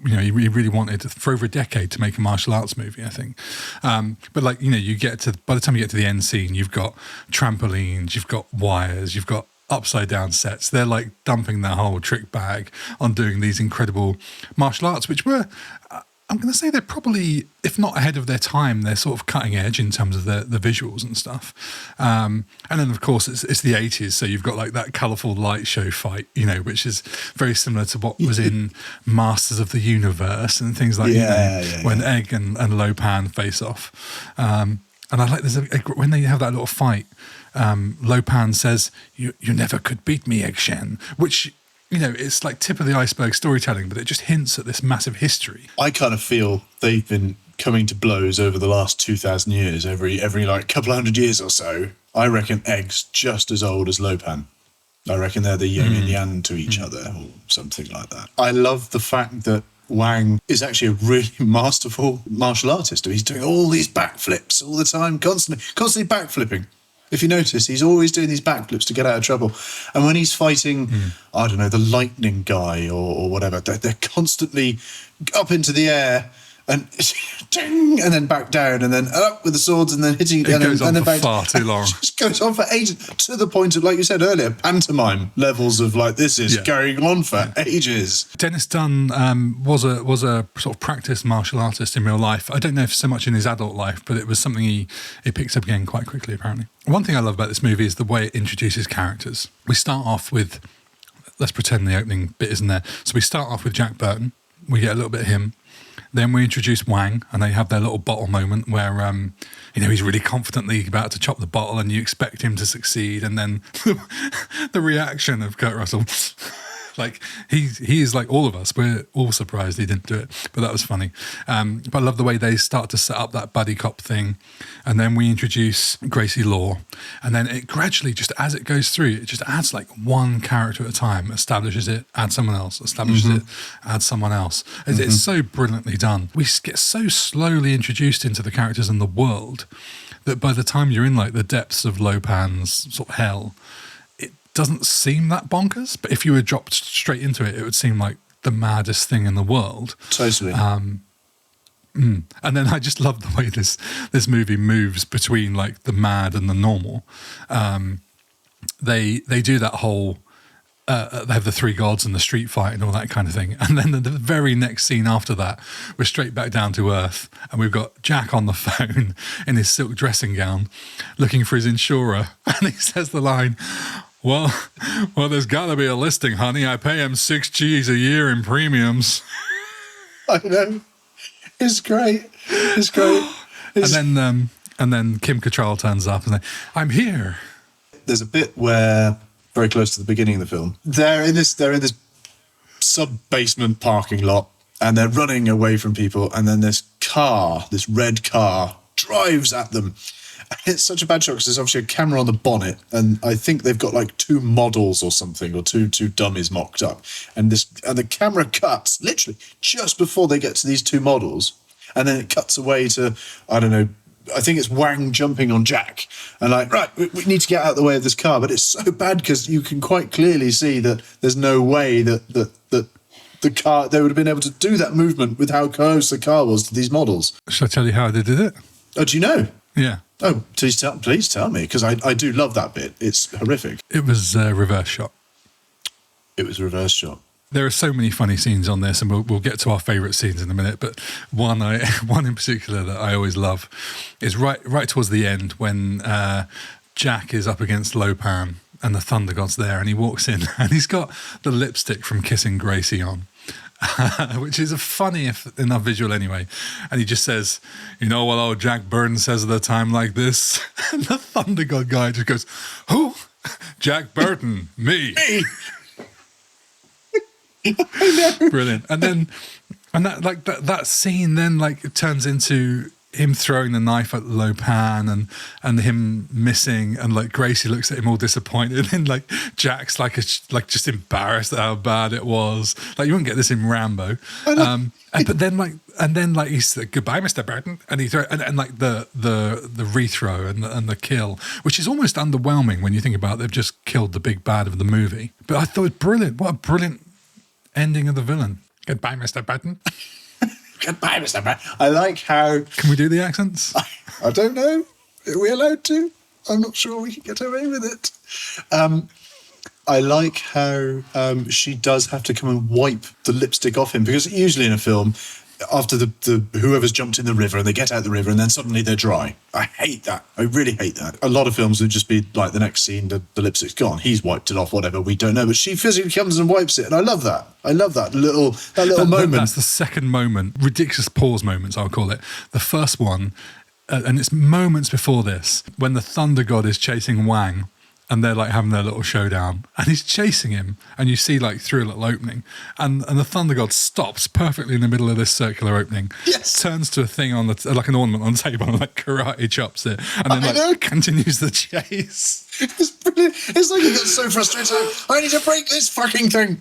you know, he really wanted for over a decade to make a martial arts movie, I think. But like, you know, by the time you get to the end scene, you've got trampolines, you've got wires, you've got upside down sets. They're like dumping their whole trick bag on doing these incredible martial arts, which were, I'm going to say they're probably, if not ahead of their time, they're sort of cutting edge in terms of the visuals and stuff. And then, of course, it's the 80s, so you've got like that colourful light show fight, you know, which is very similar to what was in Masters of the Universe and things like when Egg and Lopan face off. And I like when they have that little fight, Lopan says, "You never could beat me, Egg Shen," which, you know, it's like tip of the iceberg storytelling, but it just hints at this massive history. I kind of feel they've been coming to blows over the last 2,000 years. Every like couple of hundred years or so, I reckon Egg's just as old as Lopan. I reckon they're the yin and yang to each other, or something like that. I love the fact that Wang is actually a really masterful martial artist. He's doing all these backflips all the time, constantly backflipping. If you notice, he's always doing these backflips to get out of trouble. And when he's fighting, I don't know, the lightning guy or whatever, they're constantly up into the air and ding, and then back down, and then up with the swords, and then hitting it goes on for for far too long. It just goes on for ages, to the point of, like you said earlier, pantomime levels of like this is going on for ages. Dennis Dunn was a sort of practiced martial artist in real life. I don't know if so much in his adult life, but it was something he picked up again quite quickly, apparently. One thing I love about this movie is the way it introduces characters. We start off with, let's pretend the opening bit isn't there. So we start off with Jack Burton. We get a little bit of him. Then we introduce Wang, and they have their little bottle moment where, you know, he's really confidently about to chop the bottle, and you expect him to succeed, and then the reaction of Kurt Russell, like he is like all of us. We're all surprised he didn't do it, but that was funny. But I love the way they start to set up that buddy cop thing, and then we introduce Gracie Law, and then it gradually, just as it goes through, it just adds like one character at a time, establishes it, adds someone else, establishes it, adds someone else. It's so brilliantly done. We get so slowly introduced into the characters in the world that by the time you're in like the depths of Lopan's sort of hell, doesn't seem that bonkers, but if you were dropped straight into it, it would seem like the maddest thing in the world. Totally. And then I just love the way this movie moves between like the mad and the normal. They do that whole they have the three gods and the street fight and all that kind of thing. And then the very next scene after that, we're straight back down to earth, and we've got Jack on the phone in his silk dressing gown looking for his insurer, and he says the line, well, there's got to be a listing, honey. I pay him 6 G's a year in premiums. I know. It's great. It's great. And then Kim Cattrall turns up and like, I'm here. There's a bit where, very close to the beginning of the film, they're in this sub-basement parking lot, and they're running away from people, and then this red car, drives at them. It's such a bad shot because there's obviously a camera on the bonnet, and I think they've got like 2 models or something, or two dummies mocked up, and the camera cuts literally just before they get to these 2 models, and then it cuts away to, I don't know, I think it's Wang jumping on Jack, and like, right, we need to get out of the way of this car, but it's so bad because you can quite clearly see that there's no way that the car, they would have been able to do that movement with how close the car was to these models. Shall I tell you how they did it? Oh, do you know? Yeah. Oh, please tell me, because I do love that bit. It's horrific. It was a reverse shot. It was a reverse shot. There are so many funny scenes on this, and we'll get to our favourite scenes in a minute. But one in particular that I always love is right towards the end when Jack is up against Lopan and the Thunder God's there, and he walks in and he's got the lipstick from Kissing Gracie on. Which is a funny enough visual anyway. And he just says, you know what old Jack Burton says at a time like this? And the Thunder God guy just goes, who? Jack Burton, me. Brilliant. And that scene then like turns into him throwing the knife at Lopan and him missing, and like Gracie looks at him all disappointed, and like Jack's like just embarrassed at how bad it was. Like you wouldn't get this in Rambo. But then he's like, goodbye, Mr. Burton, and he throw and like the rethrow and the kill, which is almost underwhelming when you think about it. They've just killed the big bad of the movie. But I thought it was brilliant. What a brilliant ending of the villain. Goodbye, Mr. Burton. Goodbye, Mr. Burton. I like how... Can we do the accents? I don't know. Are we allowed to? I'm not sure we can get away with it. I like how she does have to come and wipe the lipstick off him, because usually in a film, after the whoever's jumped in the river and they get out the river and then suddenly they're dry. I hate that. I really hate that. A lot of films would just be like the next scene, the lipstick's gone. He's wiped it off, whatever, we don't know. But she physically comes and wipes it, and I love that. I love that little moment. That's the second moment, ridiculous pause moments, I'll call it. The first one, and it's moments before this, when the Thunder God is chasing Wang, and they're like having their little showdown, and he's chasing him, and you see like through a little opening, and the Thunder God stops perfectly in the middle of this circular opening. Yes. Turns to a thing on like an ornament on the table, and like karate chops it, and then continues the chase. It's brilliant. It's like he gets so frustrated. I need to break this fucking thing.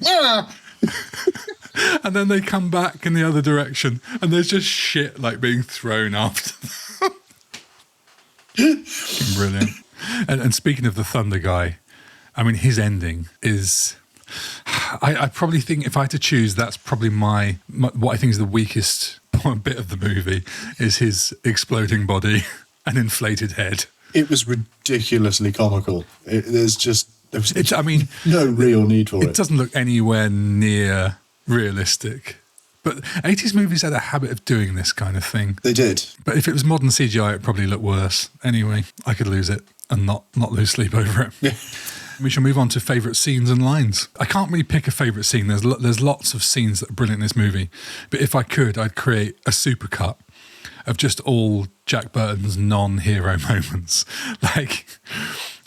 And then they come back in the other direction, and there's just shit like being thrown after them. Brilliant. And speaking of the Thunder guy, I mean, his ending is... I probably think if I had to choose, that's probably my what I think is the weakest bit of the movie, is his exploding body and inflated head. It was ridiculously comical. There was no real need for it. It doesn't look anywhere near realistic. But 80s movies had a habit of doing this kind of thing. They did. But if it was modern CGI, it'd probably look worse. Anyway, I could lose it and not lose sleep over it. Yeah. We shall move on to favourite scenes and lines. I can't really pick a favourite scene. There's lots of scenes that are brilliant in this movie. But if I could, I'd create a supercut of just all Jack Burton's non-hero moments. Like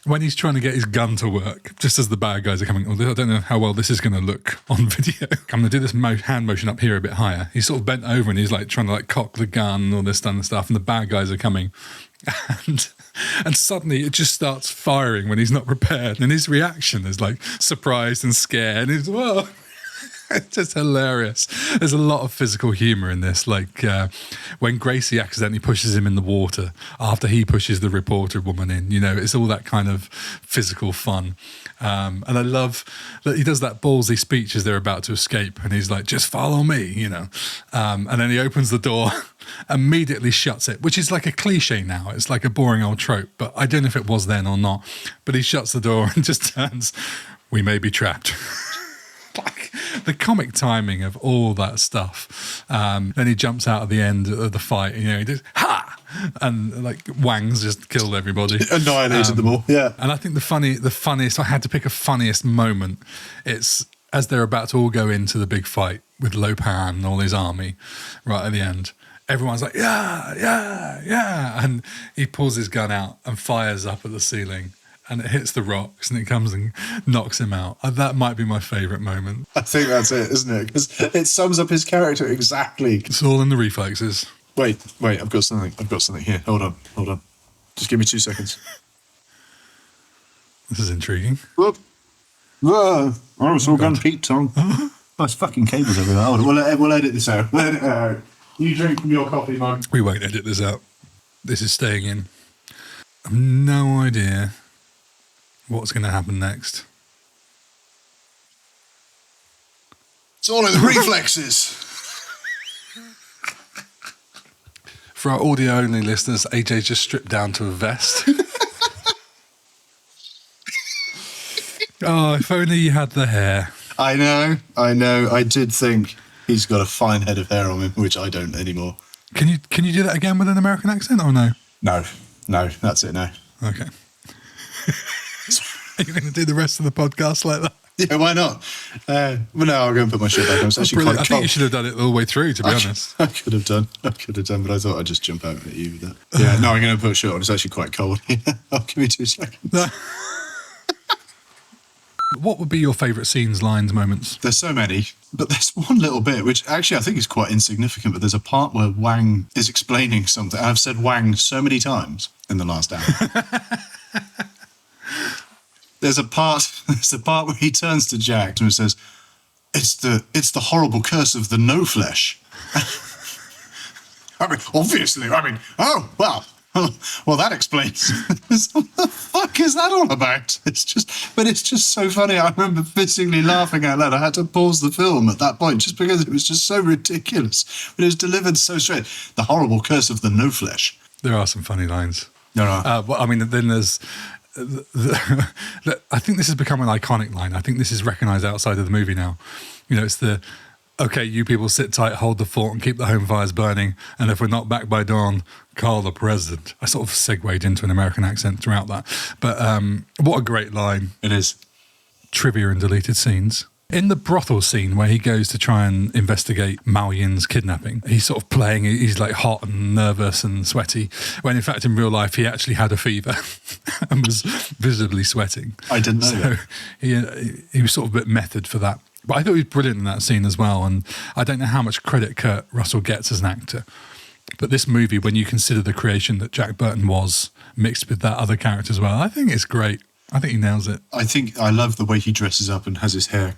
when he's trying to get his gun to work, just as the bad guys are coming. I don't know how well this is going to look on video. I'm going to do this hand motion up here a bit higher. He's sort of bent over and he's like trying to like cock the gun and all this kind of stuff. And the bad guys are coming. And suddenly it just starts firing when he's not prepared. And his reaction is like surprised and scared. And he's, whoa. It's just hilarious. There's a lot of physical humour in this. Like when Gracie accidentally pushes him in the water after he pushes the reporter woman in, you know, it's all that kind of physical fun. And I love that he does that ballsy speech as they're about to escape. And he's like, just follow me, you know. And then he opens the door, immediately shuts it, which is like a cliche now. It's like a boring old trope, but I don't know if it was then or not. But he shuts the door and just turns we may be trapped. Like the comic timing of all that stuff. Then he jumps out at the end of the fight, you know, he does ha, and like Wang's just killed everybody, Annihilated them all. Yeah. And I think the funniest, I had to pick a funniest moment. It's as they're about to all go into the big fight with Lopan and all his army right at the end. Everyone's like, yeah, yeah, yeah. And he pulls his gun out and fires up at the ceiling. And it hits the rocks and it comes and knocks him out. That might be my favourite moment. I think that's it, isn't it? Because it sums up his character exactly. It's all in the reflexes. Wait, I've got something here. Hold on. Just give me 2 seconds. This is intriguing. Whoop. Whoa. Oh, it's all gone Pete tongue. Oh, it's fucking cables everywhere. Hold on. We'll edit this out. You drink from your coffee mug. We won't edit this out. This is staying in. I've no idea what's going to happen next. It's all in the reflexes. For our audio-only listeners, AJ just stripped down to a vest. Oh, if only you had the hair. I know. I did think he's got a fine head of hair on him, which I don't anymore. Can you do that again with an American accent or no? No, that's it now. Okay. Are you going to do the rest of the podcast like that? Yeah, why not? Well, no, I'll go and put my shirt back on. It's actually quite I think you should have done it all the way through, to be honest. I could have done, but I thought I'd just jump out at you with that. Yeah, no, I'm going to put a shirt on. It's actually quite cold. I'll give me 2 seconds. What would be your favourite scenes, lines, moments? There's so many, but there's one little bit, which actually I think is quite insignificant, but there's a part where Wang is explaining something. I've said Wang so many times in the last hour. There's a part where he turns to Jack and says, it's the horrible curse of the no flesh. I mean, obviously, oh, well, that explains. What the fuck is that all about? It's just so funny. I remember physically laughing out loud. I had to pause the film at that point just because it was just so ridiculous. But it was delivered so straight. The horrible curse of the no flesh. There are some funny lines. There are. Then there's... I think this has become an iconic line. I think this is recognised outside of the movie now. You know, it's the, okay, you people sit tight, hold the fort and keep the home fires burning. And if we're not back by dawn, call the president. I sort of segued into an American accent throughout that. But what a great line. It is. Trivia and deleted scenes. In the brothel scene where he goes to try and investigate Mao Yin's kidnapping, he's sort of playing, he's like hot and nervous and sweaty, when in fact in real life he actually had a fever and was visibly sweating. I didn't know that. He was sort of a bit method for that. But I thought he was brilliant in that scene as well, and I don't know how much credit Kurt Russell gets as an actor. But this movie, when you consider the creation that Jack Burton was, mixed with that other character as well, I think it's great. I think he nails it. I think I love the way he dresses up and has his hair,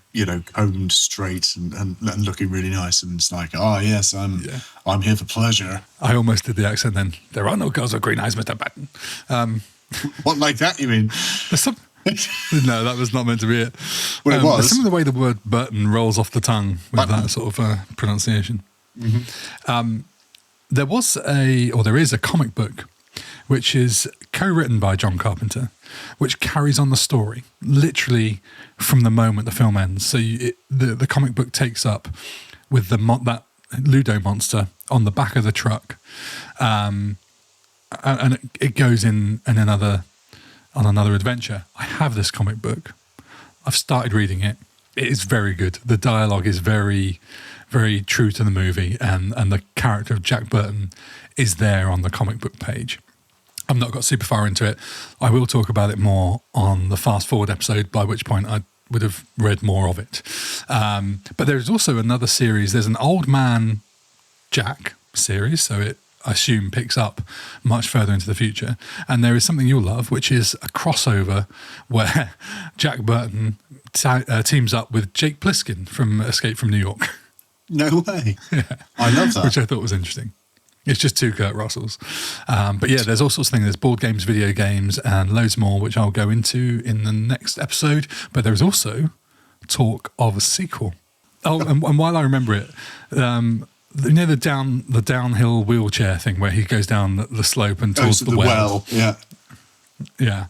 combed straight and looking really nice. And it's like, oh, yes, I'm here for pleasure. I almost did the accent then. There are no girls with green eyes, Mr. Burton. What, like that, you mean? No, that was not meant to be it. Well, it was. Some of the way the word Burton rolls off the tongue with that sort of pronunciation. Mm-hmm. There is a comic book which is co-written by John Carpenter, which carries on the story literally from the moment the film ends. So the comic book takes up with that Ludo monster on the back of the truck, and it goes on another adventure. I have this comic book. I've started reading it. It is very good. The dialogue is very, very true to the movie, and the character of Jack Burton is there on the comic book page. I've not got super far into it. I will talk about it more on the fast forward episode, by which point I would have read more of it. But there's also another series. There's an Old Man Jack series, so it, I assume, picks up much further into the future. And there is something you'll love, which is a crossover where Jack Burton teams up with Jake Plissken from Escape from New York. No way. Yeah. I love that. Which I thought was interesting. It's just two Kurt Russells. But yeah, there's all sorts of things. There's board games, video games, and loads more, which I'll go into in the next episode. But there's also talk of a sequel. Oh, and while I remember it, the downhill wheelchair thing where he goes down the slope and towards the well. Yeah. Yeah.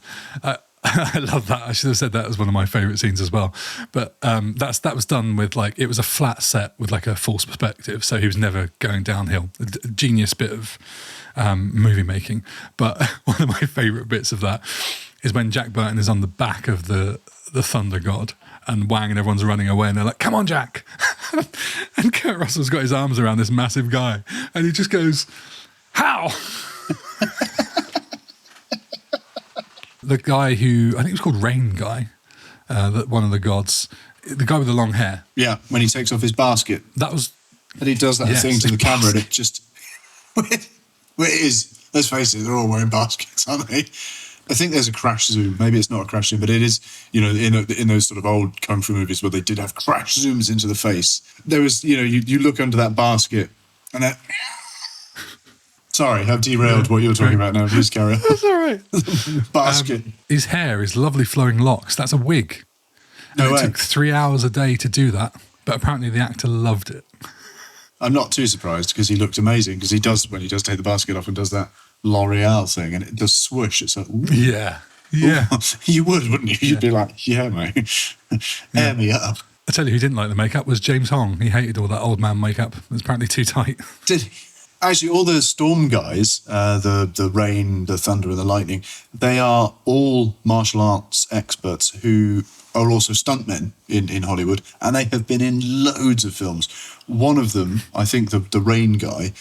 I love that. I should have said that as one of my favourite scenes as well. But that was done with like, it was a flat set with like a false perspective, so he was never going downhill. A genius bit of movie making. But one of my favourite bits of that is when Jack Burton is on the back of the Thunder God, and Wang and everyone's running away, and they're like, "Come on, Jack!" And Kurt Russell's got his arms around this massive guy, and he just goes, "How?" The guy who I think it was called Rain Guy, one of the gods, the guy with the long hair. Yeah, when he takes off his basket, That was, and he does that Yes, thing to the his camera, and it just. Well, it is. Let's face it, they're all wearing baskets, aren't they? I think there's a crash zoom. Maybe it's not a crash zoom, but it is, in those sort of old kung fu movies where they did have crash zooms into the face. There was, you look under that basket and that. Sorry, I've derailed what you're talking about now. Please carry on. that's all right. Basket. His hair is lovely flowing locks. That's a wig. No And way. it took 3 hours a day to do that, but apparently the actor loved it. I'm not too surprised because he looked amazing because he does, when he does take the basket off and does that L'Oreal thing and it does swoosh. It's like, ooh. Yeah. Yeah. You would, wouldn't you? You'd be like, yeah, mate. Air me up. I tell you who didn't like the makeup was James Hong. He hated all that old man makeup. It was apparently too tight. Did he? Actually, all the storm guys, the rain, the thunder, and the lightning, they are all martial arts experts who are also stuntmen in Hollywood, and they have been in loads of films. One of them, I think the rain guy,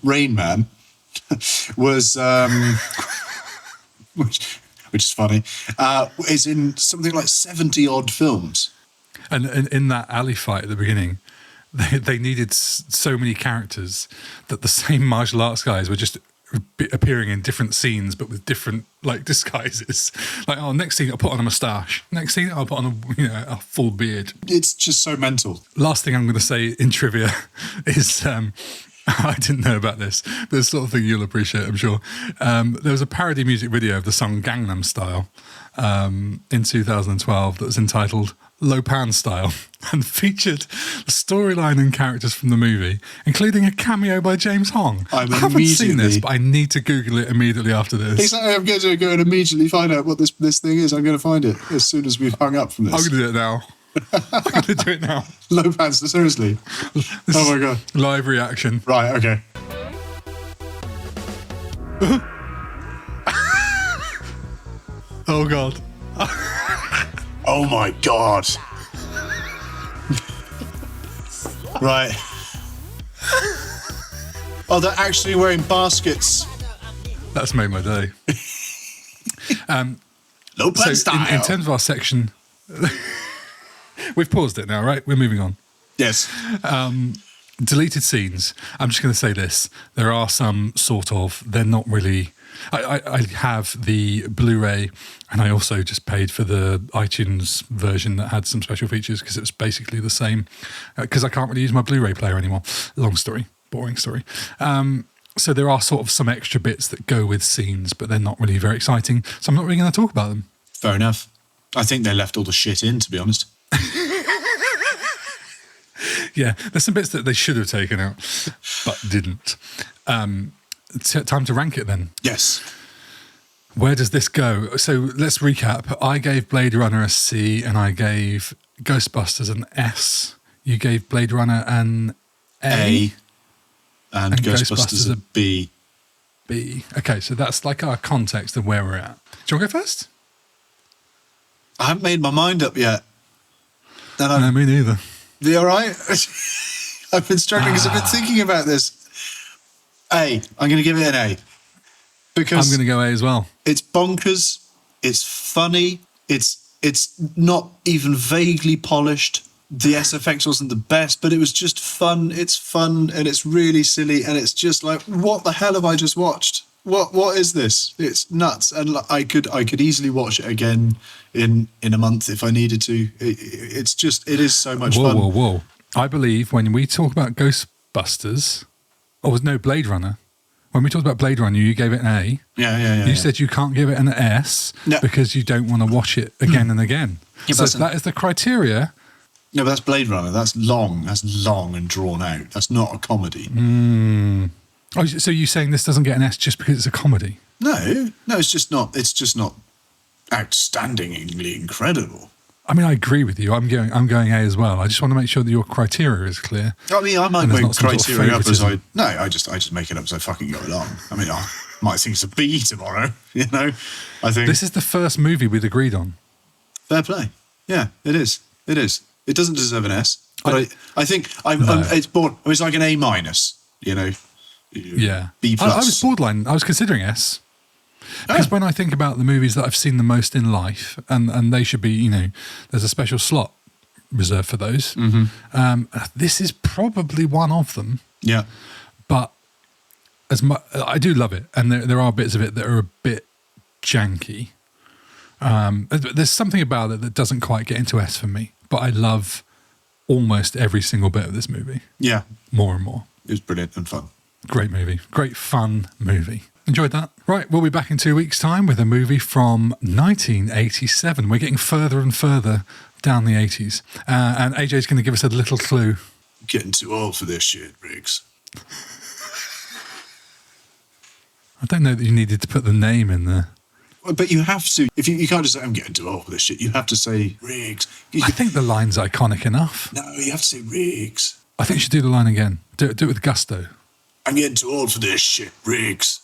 Rain Man, was, which is funny, is in something like 70 odd films. And in that alley fight at the beginning, they needed so many characters that the same martial arts guys were just appearing in different scenes, but with different like disguises. Like, oh, next scene I'll put on a moustache. Next scene I'll put on a full beard. It's just so mental. Last thing I'm going to say in trivia is I didn't know about this, but it's the sort of thing you'll appreciate, I'm sure. There was a parody music video of the song Gangnam Style in 2012 that was entitled Lopan Style and featured the storyline and characters from the movie, including a cameo by James Hong. I haven't seen this, but I need to Google it immediately after this. Exactly, I'm going to go and immediately find out what this thing is. I'm going to find it as soon as we've hung up from this. I'm going to do it now. I'm going to do it now. Low pants, seriously. Oh my God. Live reaction. Right, okay. Oh God. Oh my God. Right. Oh, they're actually wearing baskets. That's made my day. Low pants style. In terms of our section, we've paused it now, right? We're moving on. Yes. Deleted scenes. I'm just going to say this. There are some sort of, they're not really, I have the Blu-ray and I also just paid for the iTunes version that had some special features because it was basically the same because I can't really use my Blu-ray player anymore. Long story, boring story. So there are sort of some extra bits that go with scenes, but they're not really very exciting. So I'm not really going to talk about them. Fair enough. I think they left all the shit in, to be honest. Yeah, there's some bits that they should have taken out, but didn't. Time to rank it then. Yes. Where does this go? So let's recap. I gave Blade Runner a C and I gave Ghostbusters an S. You gave Blade Runner an A. And Ghostbusters a B. B. Okay, so that's like our context of where we're at. Do you want to go first? I haven't made my mind up yet. No, me neither. Are you all right? I've been struggling because I've been thinking about this. A. I'm going to give it an A. Because I'm going to go A as well. It's bonkers. It's funny. It's not even vaguely polished. The SFX wasn't the best, but it was just fun. It's fun and it's really silly. And it's just like, what the hell have I just watched? What is this? It's nuts. And I could easily watch it again in a month if I needed to. It is so much fun. Whoa. I believe when we talk about Ghostbusters, Blade Runner. When we talked about Blade Runner, you gave it an A. Yeah. You said you can't give it an S because you don't want to watch it again and again. Yeah, so that is the criteria. No, but that's Blade Runner. That's long. That's long and drawn out. That's not a comedy. Oh, so you're saying this doesn't get an S just because it's a comedy? No, it's just not. It's just not outstandingly incredible. I mean, I agree with you. I'm going A as well. I just want to make sure that your criteria is clear. I mean, I might And there's make not some sort of criteria up as favouritism. I just make it up as I fucking go along. I mean, I might think it's a B tomorrow, you know? I think... This is the first movie we'd agreed on. Fair play. Yeah, it is. It is. It doesn't deserve an S, but I think it's born. It's like an A minus, you know? Yeah. B plus. I was borderline. I was considering S. Because when I think about the movies that I've seen the most in life, and they should be, you know, there's a special slot reserved for those. This is probably one of them. Yeah. But I do love it, and there are bits of it that are a bit janky. There's something about it that doesn't quite get into S for me, but I love almost every single bit of this movie. Yeah. More and more. It was brilliant and fun. Great movie. Great fun movie. Enjoyed that. Right, we'll be back in 2 weeks' time with a movie from 1987. We're getting further and further down the 80s. And AJ's going to give us a little clue. Getting too old for this shit, Riggs. I don't know that you needed to put the name in there. But you have to. If you can't just say, I'm getting too old for this shit. You have to say, Riggs. I think the line's iconic enough. No, you have to say, Riggs. I think you should do the line again. Do it with gusto. I'm getting too old for this shit, Riggs.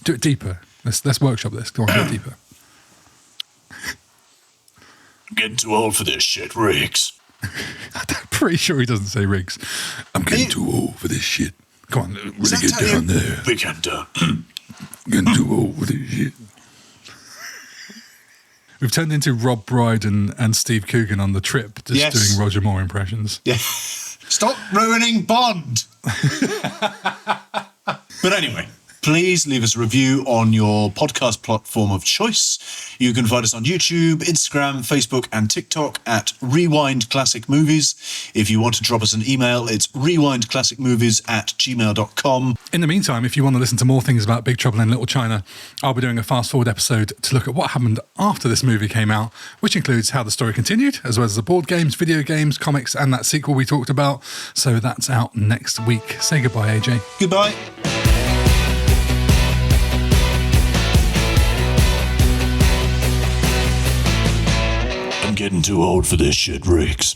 Do it deeper. Let's workshop this. Go on, do it deeper. I'm getting too old for this shit, Riggs. I'm pretty sure he doesn't say Riggs. I'm getting too old for this shit. Come on, really get down there. We can do. Getting too old for this shit. We've turned into Rob Brydon and Steve Coogan on The Trip, just doing Roger Moore impressions. Yeah. Stop ruining Bond. But anyway, please leave us a review on your podcast platform of choice. You can find us on YouTube, Instagram, Facebook, and TikTok at Rewind Classic Movies. If you want to drop us an email, it's rewindclassicmovies@gmail.com. In the meantime, if you want to listen to more things about Big Trouble in Little China, I'll be doing a fast forward episode to look at what happened after this movie came out, which includes how the story continued, as well as the board games, video games, comics, and that sequel we talked about. So that's out next week. Say goodbye, AJ. Goodbye. I'm getting too old for this shit, Riggs.